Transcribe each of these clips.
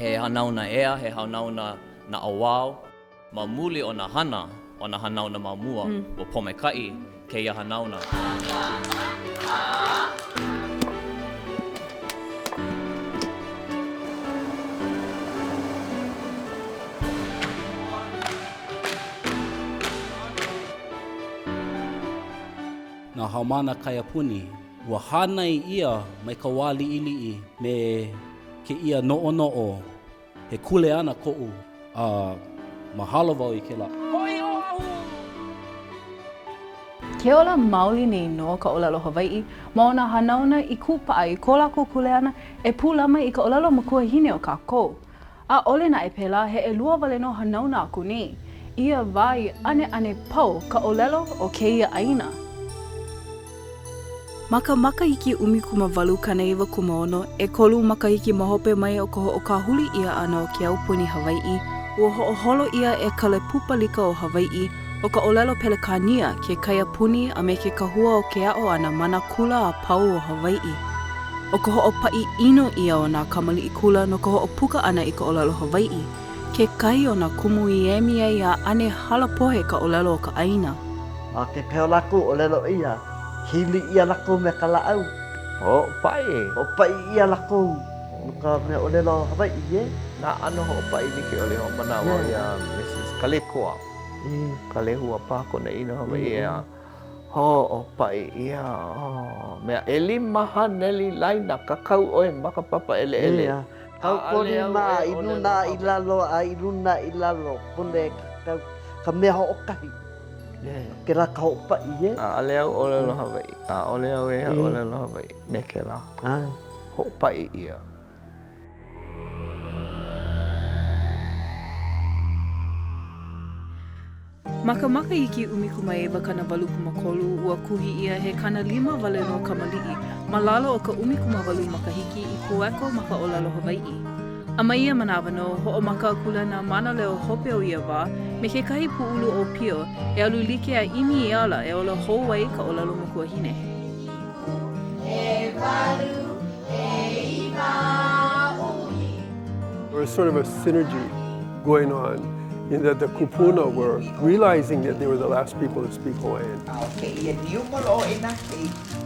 He hanauna ea, he hanauna na awao, ma muli o na hana, o na hanauna mamua, o pomekaʻi, kēia hanauna. Nā haumana kaiapuni, ua hānai ia mai ka wā liʻiliʻi me ke ia noʻonoʻo, he kule ana koʻu. Mahalo wau I ke la. Ke ola maoli nei no ka ʻōlelo Hawaiʻi, ma ona hanauna I kūpaʻa I ko lākou kule ana e pūlama I ka ʻōlelo ma kuahine o kākou. A ole na e pēlā he ʻelua wale no hanauna aku nei. Ia wā I ʻAneʻane pau ka ʻōlelo o kēia ʻāina. Ma ka makahiki 19.9 e kolu makahiki mahope mai o ka hoʻokahuli ia ana o ke aupuni Hawaiʻi, ua hoʻoholo ia e ka lepupalika o Hawaiʻi o ka ʻōlelo pelekania ke kaiapuni a me ke kahua o ke aʻo ana mana kula a pau o Hawaiʻi. O ka hoʻopaʻi ʻino ia o nā kamaliʻi kula no ka hoʻopuka ana I ka ʻōlelo Hawaiʻi, ke kai o nā kumu I emi ai a ane halapohe ka ʻōlelo o ka ʻāina. A ke peo laku ʻōlelo ia. Hili ia lako me ka laau. Hoʻopaʻi. Hoʻopaʻi ia lako. No ka mea ʻōlelo Hawaiʻi e. Nā ano hoʻopaʻi like o le hoʻomanawa ia Mrs. Kalekoa. Kalehua pākona ina Hawaiʻi ea. Hoʻopaʻi ia. Mea e lima haneli laina kakau oe makapapa ele. Kau konima iluna I lalo a iluna I lalo. Pune ka mea hoʻokahi. Ke la ka hoʻopaʻi e. Ale au ʻōlelo Hawaiʻi. Ole au e ʻōlelo Hawaiʻi. Me ke la. Hoʻopaʻi ia. Ma ka makahiki 19.8 ua kuhi ia he kana 5 wale no kamaliʻi ma lalo o ka 1.8 makahiki I kueko ma ka ʻōlelo Hawaiʻi. A mai ia manawa no hoʻomaka kulana mana leo hope o ia wā me ke kahi puʻulu o pio e alu like a imi I ala e ola hou ai ka ʻōlelo ma kuahine. There was sort of a synergy going on in that the kupuna were realizing that they were the last people to speak Hawaiian.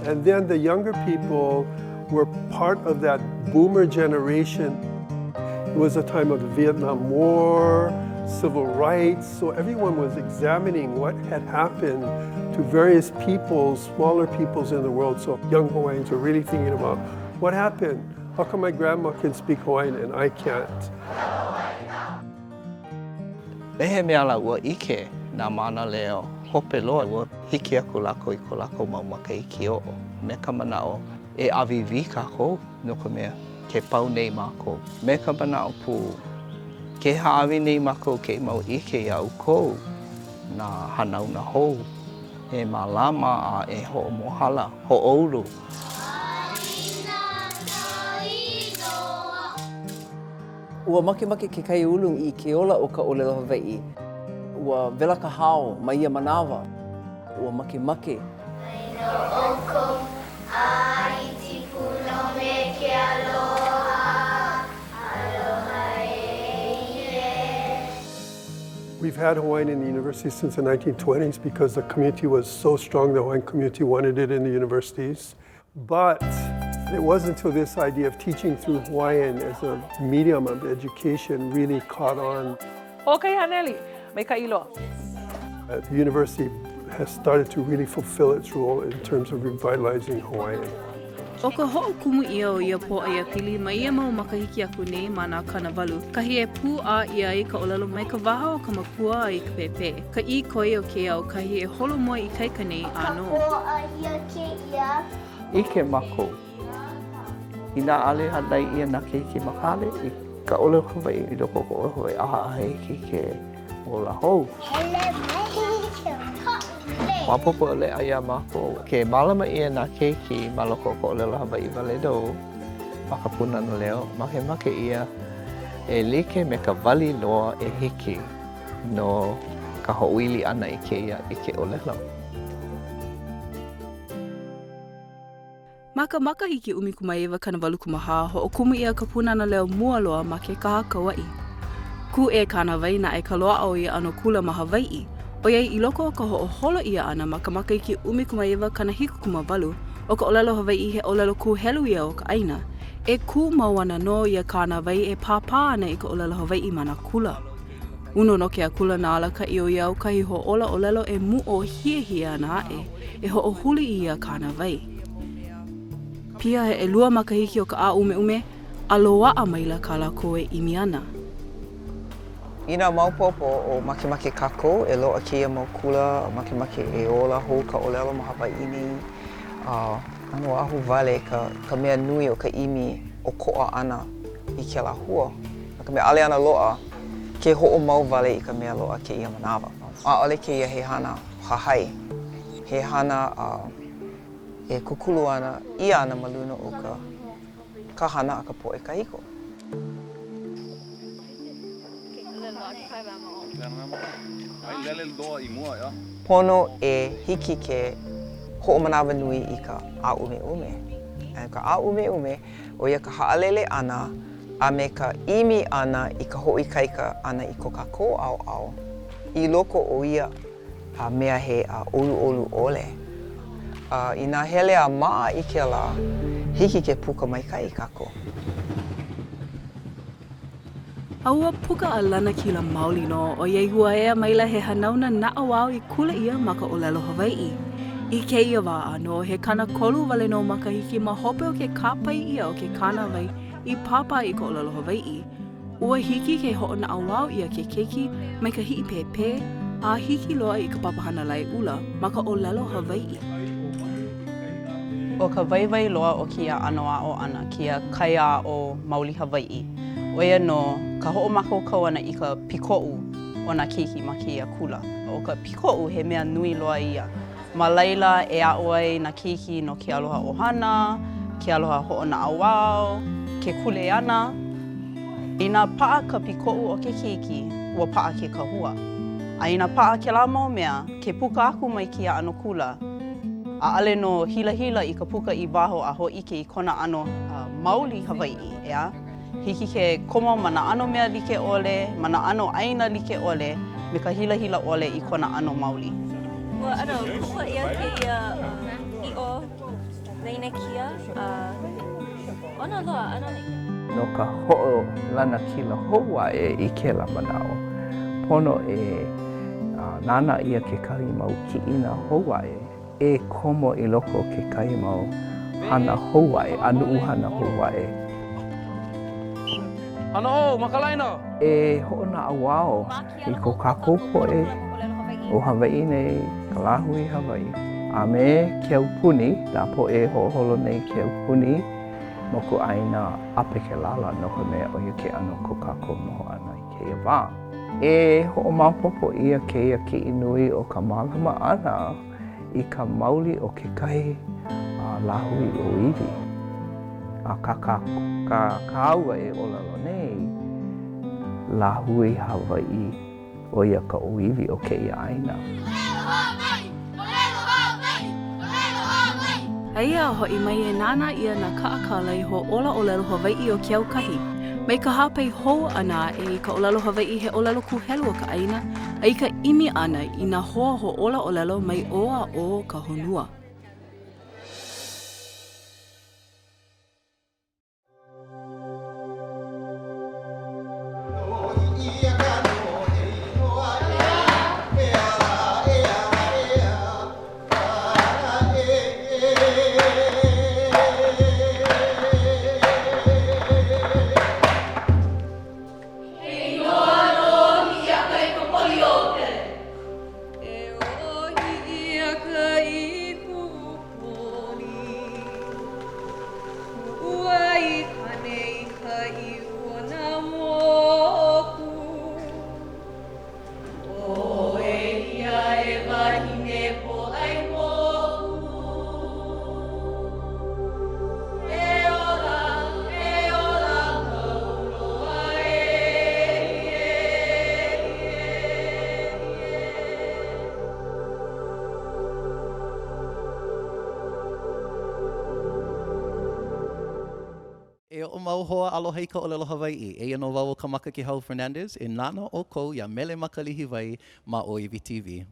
And then the younger people were part of that boomer generation. It was a time of the Vietnam War, civil rights, so everyone was examining what had happened to various peoples, smaller peoples in the world. So young Hawaiians were really thinking about what happened? How come my grandma can speak Hawaiian and I can't? He mea la ua ʻike nā mana leo hope loa ua hiki aku lako I ko lako mau makahiki o'o. Me ka manao e awiwi kākou no ka mea ke pau nei mākou. Me ka manao pū ke hāwi nei mākou ke mau ʻike I au kou nā hanau na hou. E mālama a e hoʻomohala, hoʻōlu. Ua makemake ke kai ulung I ke ola o ka ʻōlelo Hawaiʻi. Ua wela ka hao mai ia manawa. Ua makemake. We've had Hawaiian in the university since the 1920s because the community was so strong, the Hawaiian community wanted it in the universities. But it wasn't until this idea of teaching through Hawaiian as a medium of education really caught on. Okay, Haneli, make a ilo. The university has started to really fulfill its role in terms of revitalizing Hawaiian. O ka hoʻokumu ia o ia po ai pili ma ia mau makahiki aku nei ma nā kanawalu. Kahi e pū a ia ai ka ʻōlelo mai ka waha o ka mapua ai ka pepe. Ka I koe o ke au kahi e holo moa I kaika nei ʻāno. Ike mako. I nā ale hanai ia nā keiki makale, ka ʻōlelo Hawaiʻi I loko ko Hawaiʻi ʻāhaʻi ki ke ola hou. Mapopo le aia mako ke malama ia nā keiki ma loko ko ʻōlelo Hawaiʻi wale dou ma ka punana leo make ia e like me ka wali loa e hiki no ka hoʻoili ʻana I kēia I ke ʻōlelo. Ma ka makahiki ʻumikumaewa kanawalukumaha hoʻokumu ia ka punana leo mua loa ma ke kaha kauaʻi. Ku e kānawai na e ka loa o ia ano kula ma Hawaiʻi, o iai I loko o ka hoʻoholo ia ana ma ka makahiki ʻumikumaewa kanahikukumawalu o ka ʻōlelo Hawaiʻi he ʻōlelo kūhelu ia o ka ʻaina, e kū mau ana no ia kānawai e pāpā ana I ka ʻōlelo Hawaiʻi ma nā kula. Uno no ke a kula nā alakaʻi o ia aukahi hoʻola ʻōlelo e muʻo hiehie ana aʻe, e hoʻohuli I ia kānawai. Piha he ʻelua makahiki o ka ʻāumeume, a loaʻa maila ka lākou e ʻimi ana. I nā maupōpō o makemake kākou, e loa kēia mau kula, makemake e ola hou ka ʻōlelo ma Hawaiʻi nei. Ano ahu wale ka mea nui o ka ʻimi o koʻa ana I ke lāhua. Ka mea ale ana loa, ke hoʻomau wale I ka mea loa kēia manawa. ʻAʻole kēia he hana hahai, he hana e kukulu ana ia ana ma luna o ka hana a ka poʻe kahiko. Pono e hiki ke hoʻomanawa nui I ka ʻāumeume. Ka ʻāumeume o ia ka haʻalele ana a me ka ʻimi ana I ka hoʻoikaika ana I ko kākou ʻaoʻao. I loko o ia a mea he ʻoluʻolu ʻole. I nā hele a maa I ke la, hiki ke puka maikai kākou. Aua puka a lana kila maoli no o iai hua ea maila he hanauna naʻawao I kula ia ma ka ʻōlelo Hawaiʻi. I kēia wā no he kana kolu wale no makahiki ma hope o ke kāpai ia o ke kānawai I pāpā I ka ʻōlelo Hawaiʻi. Ua hiki ke hoʻonaʻawao ia ke keiki mai ka hiʻi pēpē, a hiki loa I ka papahana lai ula ma ka ʻōlelo Hawaiʻi. O ka waiwai loa o kia anoa'o ana, kia kaiā o mauli Hawaiʻi. O ia no ka hoʻomaka kau ana I ka pikoʻu o nā keiki ma kia kula. O ka pikoʻu he mea nui loa ia. Ma laila e a'o ai nā keiki no ke aloha ʻohana, ke aloha hoʻonaʻawao, ke kuleana. I nā pa'a ka pikoʻu o ke keiki, ua pa'a ke kahua. A I nā pa'a ke la mau mea, ke puka aku mai kia ano kula. ʻAʻale no hila I ka puka I waho a hoʻike I kona ano mauli Hawaiʻi, ea? Hiki ke komo ma nā ano mea like ʻole, ma nā ano ʻaina like ʻole, me ka hila ʻole I kona ano mauli. Ua ano, kua ia kēia i'o leina kia, ona loa, ano nei. No ka hoʻo lana kila houa I ke la manao. Pono e nānā ia ke kahi mau kiʻina houa e komo I loko ke kahi mau hana Hawaiʻi, anuʻu hana Hawaiʻi. Ano o, makalaina! E hoʻonaʻawao I ko kākou poʻe o Hawaiʻi nei, ka lāhui Hawaiʻi. A me ke aupuni, nā poʻe hoʻoholo nei ke aupuni, mo ko ʻāina ape ke lala no ka mea o ia ke ano ko kākou noho ana I kēia wā. E hoʻomaopopo ia kēia kiʻi nui o ka mālama ana I ka mauli o ke kai lāhui o iwi. A ka aua e ʻōlelo nei, lāhui Hawaiʻi o ia ka ʻōiwi o kēia ʻāina. Aia hoʻi mai e nānā ia nā kaʻakalai hoʻola ʻōlelo Hawaiʻi o ke aukahi. Mai ka hāpai hou ana e ka ʻōlelo Hawaiʻi he ʻōlelo kūhelu o ka ʻaina, a I ka ʻimi ana I nā hoa hoʻola ʻōlelo mai oa o ka honua. Namo hoa aloha i ka ʻōlelo Hawaiʻi. Eia no wau o ka makahiki Hau Fernandez e nānā o kou ia mele makalihi wai ma Oiwi TV.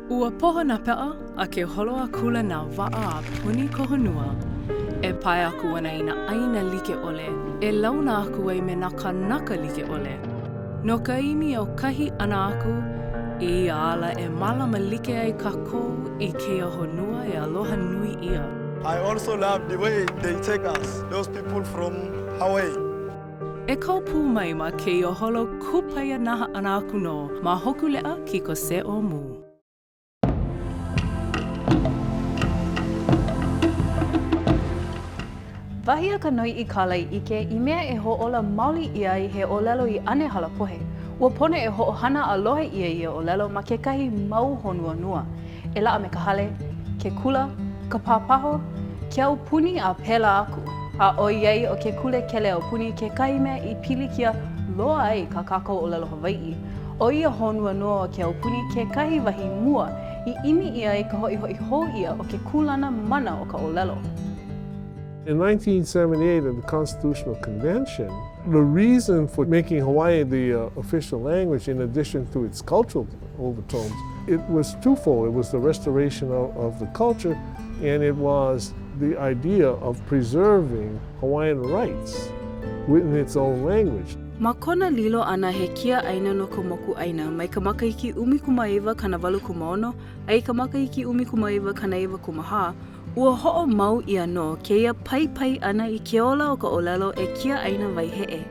Ua poho na pea a ke holo a kula na waa a puni kohonua. E pai aku ana i na ʻāina like ole, e launa aku ai me na kanaka like ole. No ka imi o kahi ana aku, i ala e malama like ai kākou i kēia honua e aloha nui ia. I also love the way they take us, those people from Hawaii. E kau pū mai ma kēia holo kupaia naha ana aku no, ma hoku lea ki ko se o mū. Wahia ka noi I kala I ʻike I mea e hoʻola maoli ia I he ʻōlelo I ane halapohe. Ua pone e hoʻohana aloha ia I ʻōlelo ma kekahi mau honua nua. E laʻa me ka hale, ke kula, ka pāpaho, ke au puni a pela aku. A o iai o ke kule kele au puni kekahi mea I pili kia loa ai ka kākou ʻōlelo Hawaiʻi. O ia honua nua o ke au puni kekahi wahi mua I imi ia I ka hoʻihoʻi hou ia o ke kulana mana o ka ʻōlelo. In 1978, at the Constitutional Convention, the reason for making Hawaii the official language, in addition to its cultural overtones, it was twofold. It was the restoration of the culture, and it was the idea of preserving Hawaiian rights within its own language. Ma kona lilo ana he kia ʻāina no ka moku ʻāina mai ka makahiki 19 kana 8 ai ka makahiki 19 kana 9 ua hoʻo mau ia no kēia pai ana I ke ola o ka ʻōlelo e kia ʻāina waiheʻe.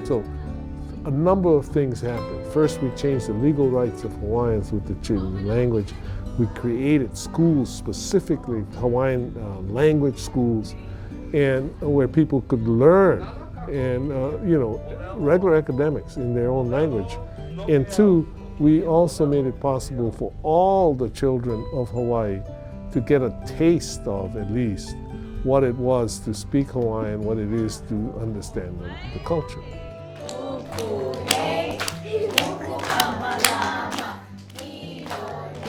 So, a number of things happened. First, we changed the legal rights of Hawaiians with the children's language. We created schools, specifically Hawaiian language schools, and where people could learn and, regular academics in their own language. And two, we also made it possible for all the children of Hawaii to get a taste of, at least, what it was to speak Hawaiian, what it is to understand the culture.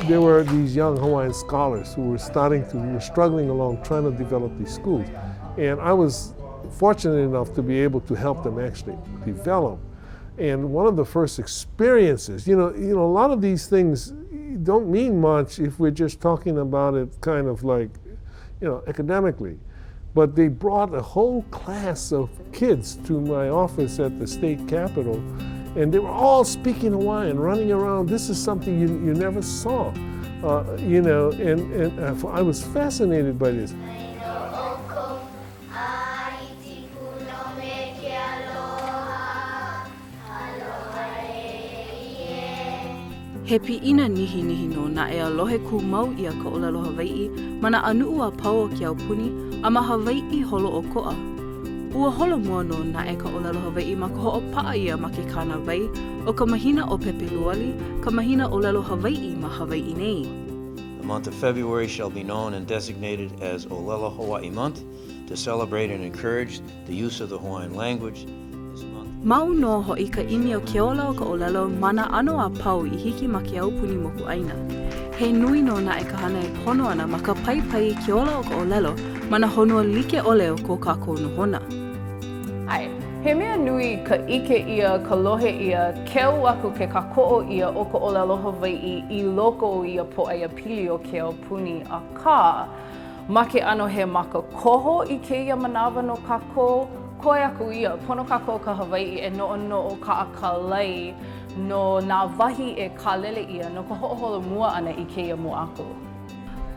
There were these young Hawaiian scholars who were struggling along trying to develop these schools. And I was fortunate enough to be able to help them actually develop. And one of the first experiences, a lot of these things don't mean much if we're just talking about it kind of like, academically. But they brought a whole class of kids to my office at the state capitol, and they were all speaking Hawaiian, running around. This is something you never saw, and I was fascinated by this. He piʻina nihi no na e alohe ku mau ia ka ʻōlelo Hawaiʻi ma na anuu a pau o ke au puni a ma Hawaiʻi holo o koʻa. Ua holo mua no na e ka ʻōlelo Hawaiʻi ma ka hoʻopaʻa ia ma ke kāna wai o ka mahina o Pepeluali, ka mahina ʻōlelo Hawaiʻi ma Hawaiʻi nei. The month of February shall be known and designated as ʻŌlelo Hawaii Month to celebrate and encourage the use of the Hawaiian language. Mau no hoʻi ka imi o ke ola o ka ʻōlelo mana ano a pau I hiki ma ke au puni moku ʻāina. He nui no na e ka hana e pono ana ma ka pai ke ola o ka ʻōlelo mana honua like ole o ko kākou nohona. Ai, he mea nui ka ʻike ia, ka lohe ia, keu aku ke kakoʻo ia o ka ʻōlelo Hawaiʻi I loko o ia poʻaia pili o ke au puni a ka make ano he maka koho I kēia manawa no kākou. Koe aku ia, pono kākou ka Hawaiʻi e noʻonoʻo ka akalai no nā wahi e kālele ia no ka hoʻoholo mua ana I kēia mua aku.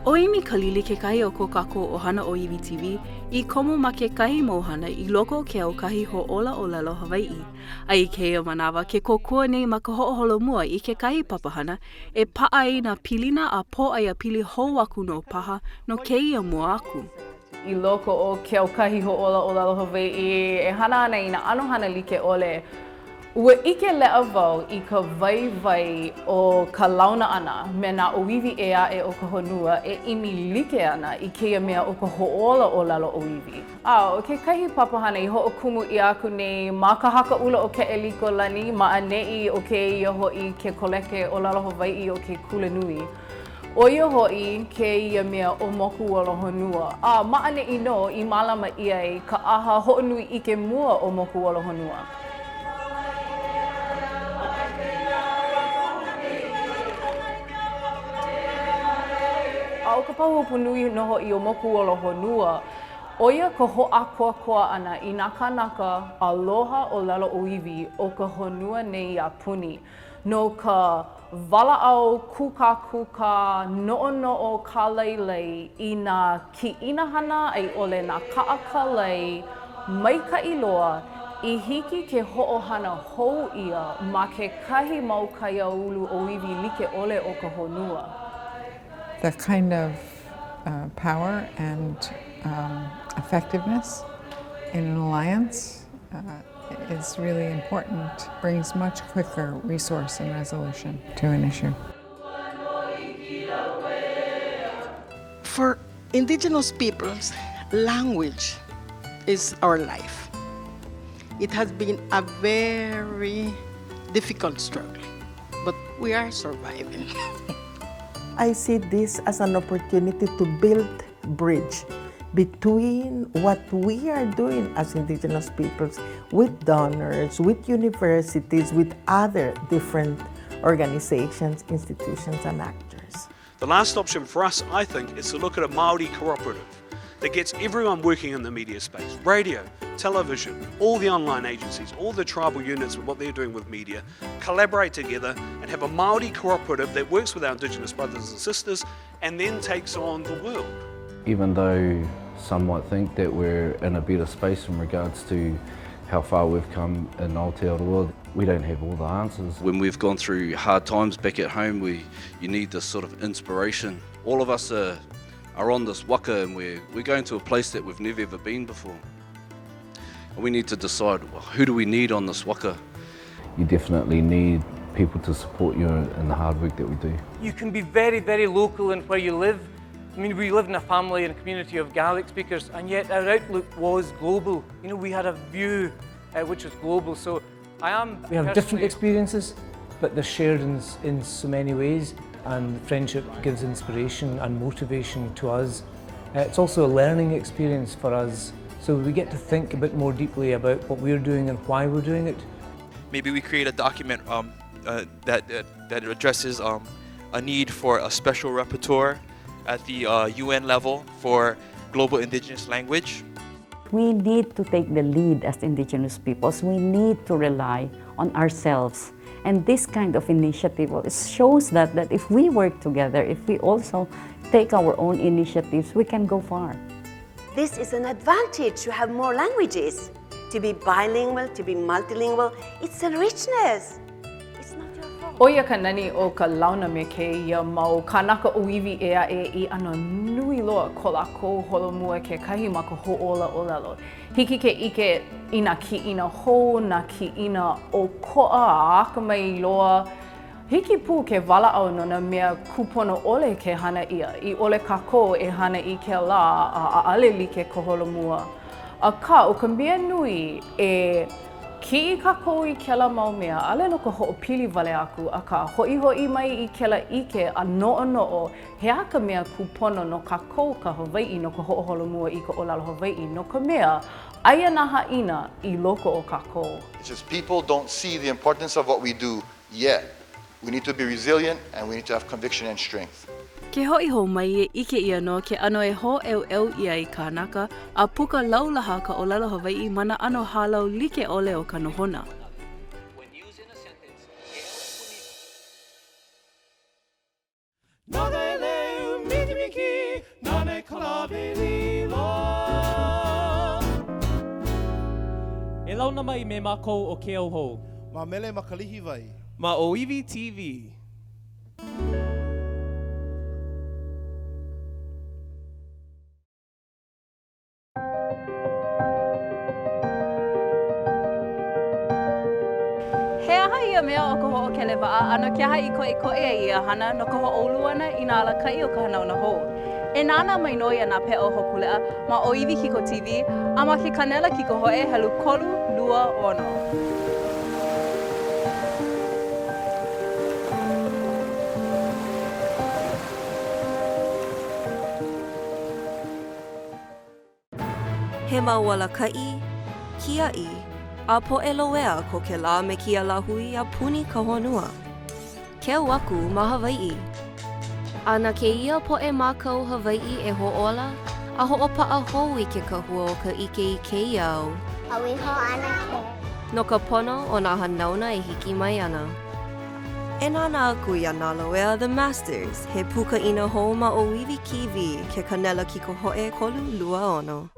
O imi ka lili kekahi o ko kākou o hana o Oiwi TV I komo ma kekahi mauhana I loko o ke aukahi hoʻola ʻōlelo Hawaiʻi. A I kēia manawa ke kokua nei ma ka hoʻoholo mua I kekahi papahana e paʻa ai nā pilina a pōʻaia pili hou aku no paha no kēia mua aku. I loko o ke aukahi hoʻola ʻōlelo Hawaiʻi e hana ana I nā ano hana like ole. Ua ʻike leʻa wau I ka waiwai o ka launa ana me nā ʻōiwi e aʻe o ka honua e imi like ana I kēia mea o ka hoʻola ʻōlelo ʻōiwi. O kekahi papahana I hoʻokumu I aku nei ma ka hakaʻula o ke ʻeliko lani ma ʻaneʻi o kēia hoʻi ke koleke ʻōlelo Hawaiʻi o ke kulanui. Oia hoʻi kēia mea o moku olo honua. A ma'aneʻi no I mālama ʻia ai ka ʻaha hoʻonui ʻike mua o moku olo honua. A o ka pahupu nui no hoʻi o moku olo honua, oia ka hoʻakoakoa ʻana I nā kānaka aloha ʻōlelo ʻōiwi o ka honua nei a puni. No ka walaʻau kūkākūkā noʻonoʻo kālailai I nā kiʻina hana ai ʻole nā kaʻakalai maikaʻi loa I hiki ke hoʻohana hou ʻia ma kekahi mau kaiāulu ʻōiwi like ʻole o ka honua. The kind of power and effectiveness in an alliance is really important, brings much quicker resource and resolution to an issue. For indigenous peoples, language is our life. It has been a very difficult struggle, but we are surviving. I see this as an opportunity to build bridge between what we are doing as indigenous peoples with donors, with universities, with other different organizations, institutions, and actors. The last option for us, I think, is to look at a Māori cooperative that gets everyone working in the media space, radio, television, all the online agencies, all the tribal units with what they're doing with media, collaborate together and have a Māori cooperative that works with our Indigenous brothers and sisters and then takes on the world. Even though some might think that we're in a better space in regards to how far we've come in Aotearoa world, we don't have all the answers. When we've gone through hard times back at home, you need this sort of inspiration. All of us are on this waka and we're going to a place that we've never ever been before. And we need to decide, well, who do we need on this waka? You definitely need people to support you in the hard work that we do. You can be very, very local in where you live. I mean, we lived in a family and a community of Gaelic speakers, and yet our outlook was global. You know, we had a view which was global. So we have different experiences, but they're shared in so many ways, and friendship gives inspiration and motivation to us. It's also a learning experience for us, so we get to think a bit more deeply about what we're doing and why we're doing it. Maybe we create a document that addresses a need for a special rapporteur at the UN level for global indigenous language. We need to take the lead as indigenous peoples. We need to rely on ourselves. And this kind of initiative shows that if we work together, if we also take our own initiatives, we can go far. This is an advantage to have more languages. To be bilingual, to be multilingual, it's a richness. Oia ka nani o ka launa me kēia mau kanaka ʻōiwi ea I ana nui loa ko lākou holomua ke kahi ma ka hoʻōla ʻōlelo. Hiki ke ʻike I nā kiʻina hou, nā kiʻina o koʻa a akamai loa. Hiki pū ke walaʻau no na mea kupono ʻole ke hana ia. I ʻole kākou e hana I ke lā a ʻaʻale like ko holomua. Aka o ka mea nui e kiʻi kākou I kela mau mea, ale no ka hoʻopili wale aku, aka hoʻi mai I kela ʻike a noʻonoʻo, he a ka mea kupono no kākou ka Hawaiʻi no ka hoʻoholomua I ka ʻōlelo Hawaiʻi, no ka mea, aia nā haʻina I loko o kākou. It's just people don't see the importance of what we do yet. We need to be resilient and we need to have conviction and strength. Ke hoʻi hou mai e ʻike ia no ke ano e hōʻeuʻeu ia I kānaka a puka laulaha ka ʻōlelo Hawaiʻi mana ano hālau like ʻole o ka nohona. E launa mai me mākou o ke au hou. Ma mele makalihi vai. Ma ʻōiwi TV. He aha ia mea o ka hoʻokelewaa, ano ke aha I koʻikoʻe ia hana no ka hoʻoulu ana I nā alakai o ka hanauna hou. E nānā mai noi ana pe o hokulea ma ʻōiwi Kiko TV, a ma ke kanela Kiko Hoe helu kolu lua ono. he maualakaʻi, kiaʻi, a poʻeloea ko ke lā me kia lahui a puni ka honua. Keu aku ma Hawaiʻi. A na kēia poʻe mākau Hawaiʻi e hoʻōla, a hoʻopaʻa hou I ke kahua o ka ʻike I kēia au. No ka pono o nā hanauna e hiki mai ana. E nānā aku ia nā loea The Masters, he pukaina hou ma o wiwi kiwi ke kanela ki ko hoʻe kolu lua ono.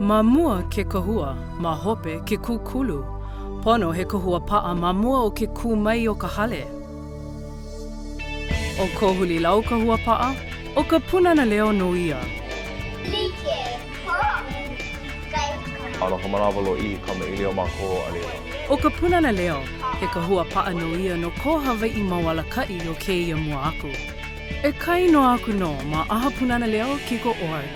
Ma mua ke kahua, ma hope ke kūkulu. Pono he kahua paʻa ma mua o ke kū mai o ka hale. O ko huli lau kahua paʻa, o ka punana leo no ia. Aloha manawalo I kama ilio mako ʻalelo. O ka punana leo, he kahua paʻa no ia no ko Hawaiʻi maualakaʻi o kēia mua aku. E kai no aku no ma aha punana leo kiko org.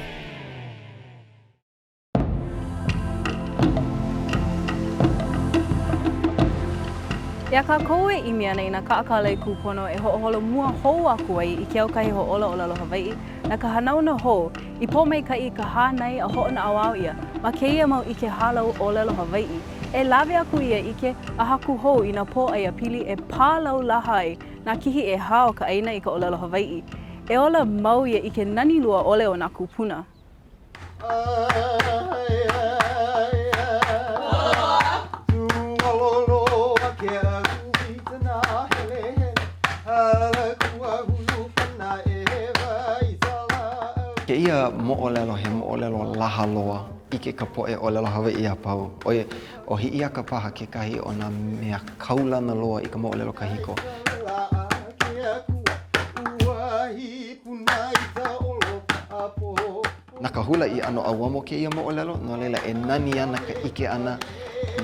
Ia ka koe I mea nei na kaakalei kūpono e hoʻoholo mua hou aku ai I ke aukahi hoʻola ʻōlelo Hawaiʻi na ka hanauna hou I pō mai ka I ka hānai a hoʻona awao ia ma kēia mau ʻike halau ʻōlelo Hawaiʻi e lawe aku ia ʻike a haku hou I nā pō ai a pili e pālau laha ai nā kihi e hao ka ʻaina I ka ʻōlelo Hawaiʻi e ola mau ia I ke nani lua ʻole o nā kūpuna. Kēia moʻolelo he moʻolelo laha loa I ke ka poʻe ʻōlelo Hawaiʻi a pau. O hiʻi a ka paha kekahi o nā mea kaulana loa I ka moʻolelo kahiko. Na ka hula I ano auamo kēia moʻolelo, no leila e nani ana ka ʻike ana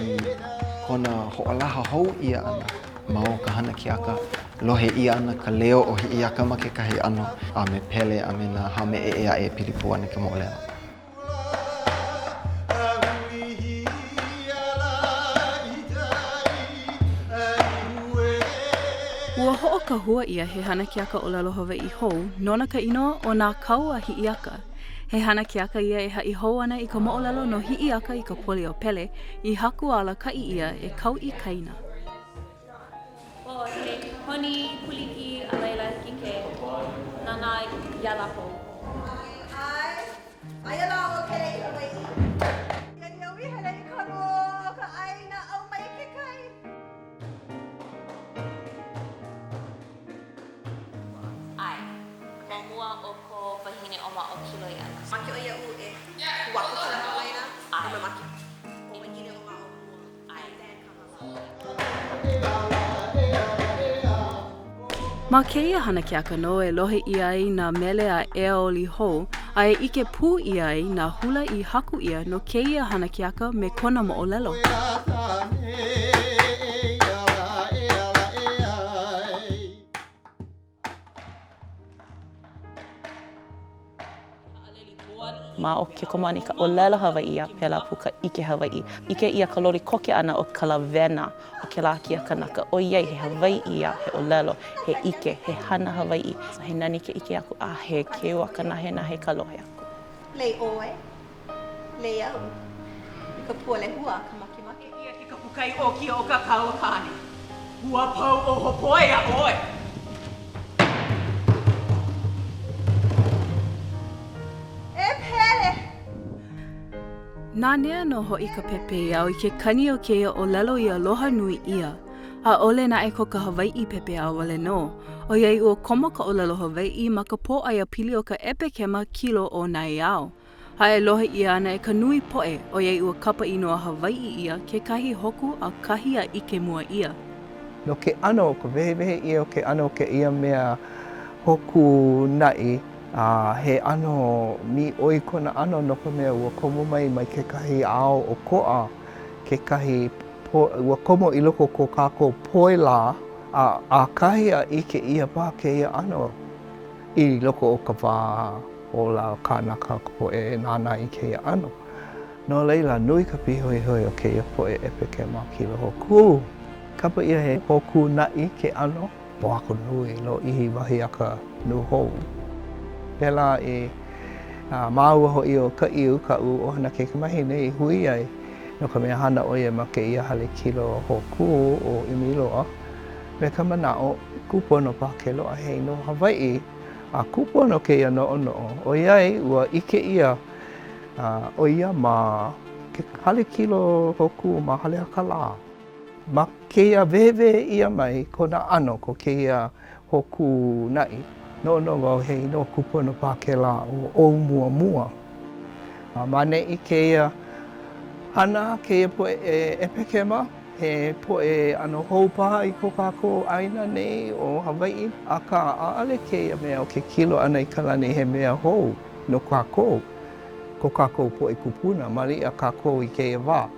I kona hoʻolaha hou ia ana. Ma o ka hana kiaka, lohe ia ana ka leo o hiʻi aka ma kekahi ano a me pele a me nā hame e ea e pilipu ana ke moʻolelo. Ua hoʻokahua ia he hana kiaka ʻōlelo Hawaiʻi hou nona ka inoa o nā kau a hiʻi aka. He hana kiaka ia e haʻi hou ana I ka moʻolelo no hiʻi aka I ka poli o pele I haku ala kaʻi ia e kau I kaina. He honi puliki a leila kike nānā ia lapo. Ai ala o ke rei Hawaiʻi. Ia ni au I hele I kano ka ʻaina au mai ke kai. Ai, ma mua o ko wahine o ma o kilo I ana. Maki o ia u e kuaku kila ka ʻaina. Ai. O me maki. O wahine o ma o mua. Ai. Ma kēia hana kiaka no e lohe ia ai nā mele a eaoli hou, a e ike pū ia ai nā hula I haku ia no kēia hana kiaka me kona moʻolelo. Ma o ke komani ka ʻōlelo Hawaiʻi a pela puka ʻike Hawaiʻi. Ike ia ka lori koke ana o ka lawena o ke lā kia kanaka. O iai he Hawaiʻi ia, he ʻōlelo, he ʻike, he hana Hawaiʻi. He nani ke ʻike aku a he keu a kanahe na he kalohe aku. Lei oe, lei au. I ka pua le hua ka makimaki. Ia ke ka pukai o kia o ka kau kane. Hua pau o hopoe a oe. Nā nea no hoʻi ka pepe au I ke kani o kēia ʻōlelo I aloha nui ia. A ole na e ko ka Hawaiʻi pepe au wale no. O iai ua komo ka ʻōlelo Hawaiʻi ma ka pō aia pili o ka epekema kilo o nā iao. Ha e lohe ia ana e ka nui poʻe o iai ua kapa inoa Hawaiʻi ia ke kahi hoku a kahi a ʻike mua ia. No ke ano o ka wehewehe ia o ke ano o ke ia mea hoku naʻi. He ano mi oi kona ano no ka mea ua komo mai kekahi ao o koʻa, kekahi ua komo I loko ko kākou poila a kahi a ʻike ia pā kēia ano I loko o ka wā o la kānaka poʻe nānā I kēia ano. No leila nui ka pihoihoi o kēia poʻe epekema kilo hoku. Kapa ia he hoku naʻi ke ano, po ako nui lo ihi wahi aka nu hou. Pela Māua hoʻi o ka iu ka u o hana ke kamahi nei hui ai no ka mea hana o ia ma ke ia hale kilo hoku o imiloa. Me ka manao, kupono pa ke loa hei no Hawaiʻi, a kupono ke ia no o iai ua ike ia o ia ma ke hale kilo hoku ma hale akala. Ma keia wewe ia mai kona ano ko keia hoku naʻi. No wau hei no kupono pa ke la o mua mua. Mane i keia hana keia poe e pekema. He poe ano hou paha i ko kākou ʻāina nei o Hawaiʻi. Aka ʻaʻale keia mea o ke kilo ana i ka lani he mea hou no kākou. Ko kākou poe kupuna, mali a kākou i keia wā.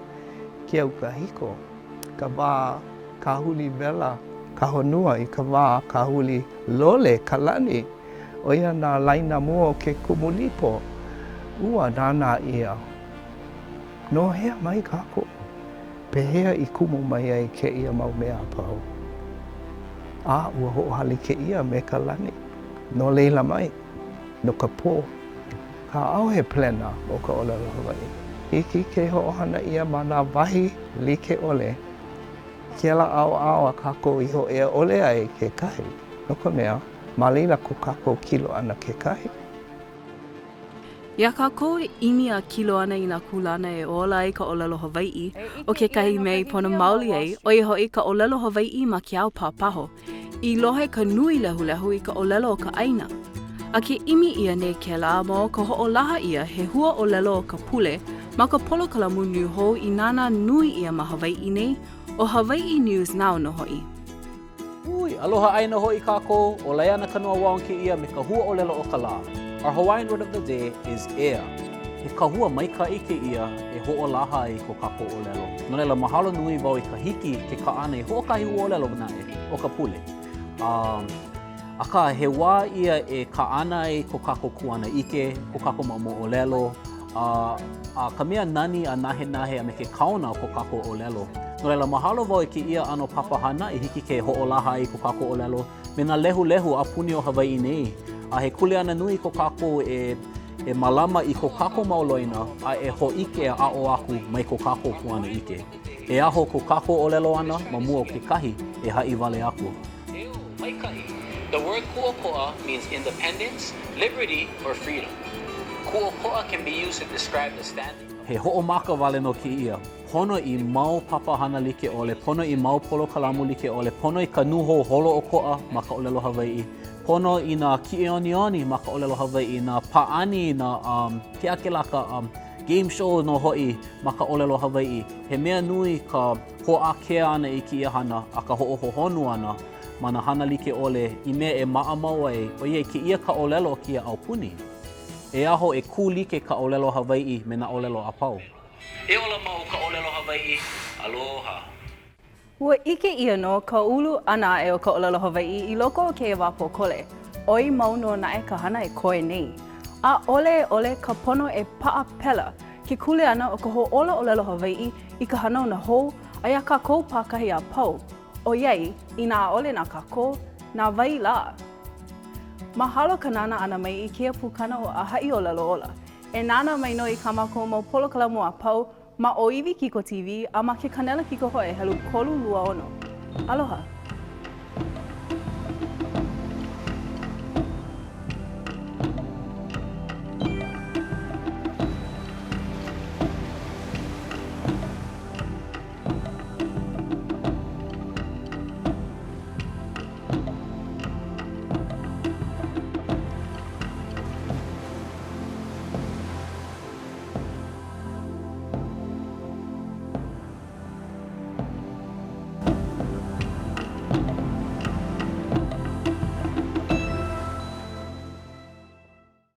Ke au ka hiko. Ka wā ka huli wela, ka honua i ka wā ka huli lole, ka lani. O ia nā laina mua o ke kumulipo. Ua nānā ia. No hea mai kākou. Pehea i kumu mai ai ke ia mau mea apau. Ua hoʻohali ke ia me ka lani. No leila mai, no ka pō. Ka au he plena o ka ʻōlelo Hawaiʻi. Hiki ke hoʻohana ia ma nā wahi like ole. Ke la ao a kākou i ho ea ole ai ke kahi. No ka mea, ma leila ko kākou kilo ana ke kahi. Ia kākou e imi a kilo ana i nā kūlana e ola ai ka ʻōlelo Hawaiʻi o ke kahi mea i pono maoli ai o i hoi ka ʻōlelo Hawaiʻi ma ke au pāpaho. I lohe ka nui lehulehu i ka ʻōlelo o ka ʻaina. A ke imi ia nei ke la mo ka hoʻolaha ia he hua ʻōlelo o ka pule ma ka polo kalamu niu hou i nānā nui ia ma Hawaiʻi nei o Hawaiʻi News Now no hoi. Ui, aloha ʻaina hoi kākou, o lai ana kanua wau ke ia me ka hua ʻōlelo o ka lā. Our Hawaiian word of the day is ea. He kahua maikaʻi ke ia e hoʻolaha ai ko kākou ʻōlelo. No leila mahalo nui wau i ka hiki ke kaʻana i hoʻokahi ua ʻōlelo naʻe o ka pule. Aka he wā ia e kaʻana ai ko kākou kuana ʻike, ko kākou mamo ʻōlelo. Ka mea nani a nahe a me ke kaona o ko kākou ʻōlelo. No leila mahalo wau i ke ia ano papahana i hiki ke hoʻolaha ai ko kākou ʻōlelo. Me nā lehu a puni o Hawaiʻi nei. A he kule ana nui ko kākou e malama i ko kākou mauloina a e hoʻike a ʻaʻo aku mai ko kākou kuana ʻike. E aho ko kākou ʻōlelo ana ma mua o ke kahi e haʻi wale aku. The word kuʻokoʻa means independence, liberty, or freedom. Kuʻokoʻa can be used to describe the standing. He hoʻomaka wale no ki ia. Pono i mau papahana like ʻole, pono i mau polo kalamu like ʻole, pono i ka nuho holo o koʻa ma ka ʻōlelo Hawaiʻi. Pono i nā kiʻeonioni ma ka ʻōlelo Hawaiʻi, nā pāʻani, nā ke ake la ka game show no hoʻi ma ka ʻōlelo Hawaiʻi. He mea nui ka hoʻākea ana i ki ia hana, a ka hoʻohohonu ana ma nā hana like ʻole i mea e maʻamau ai, o iai ki ia ka ʻōlelo o kia aupuni. E aho e kū like ka ʻōlelo Hawaiʻi me nā ʻōlelo apau. E ola mau ka ʻōlelo Hawaiʻi, aloha. Ua ike ia no ka ulu ana e o ka ʻōlelo Hawaiʻi i loko o keia wā pōkole. Oi mau no naʻe ka hana e koe nei. A ole ka pono e paʻa pela ke kule ana o ka hoʻola ʻōlelo Hawaiʻi i ka hana o na hou a ia kākou pākahi a pau. O iai, i nā ole nā kākou, nā wai la. Mahalo ka nānā ana mai i kia pukana o ʻāhaʻi ʻōlelo ola. E nānā mai no i ka mākou mau polo kalamu a pau ma o iwi Kiko TV a ma ke kanela Kiko Hoe helu kolu lua ono. Aloha.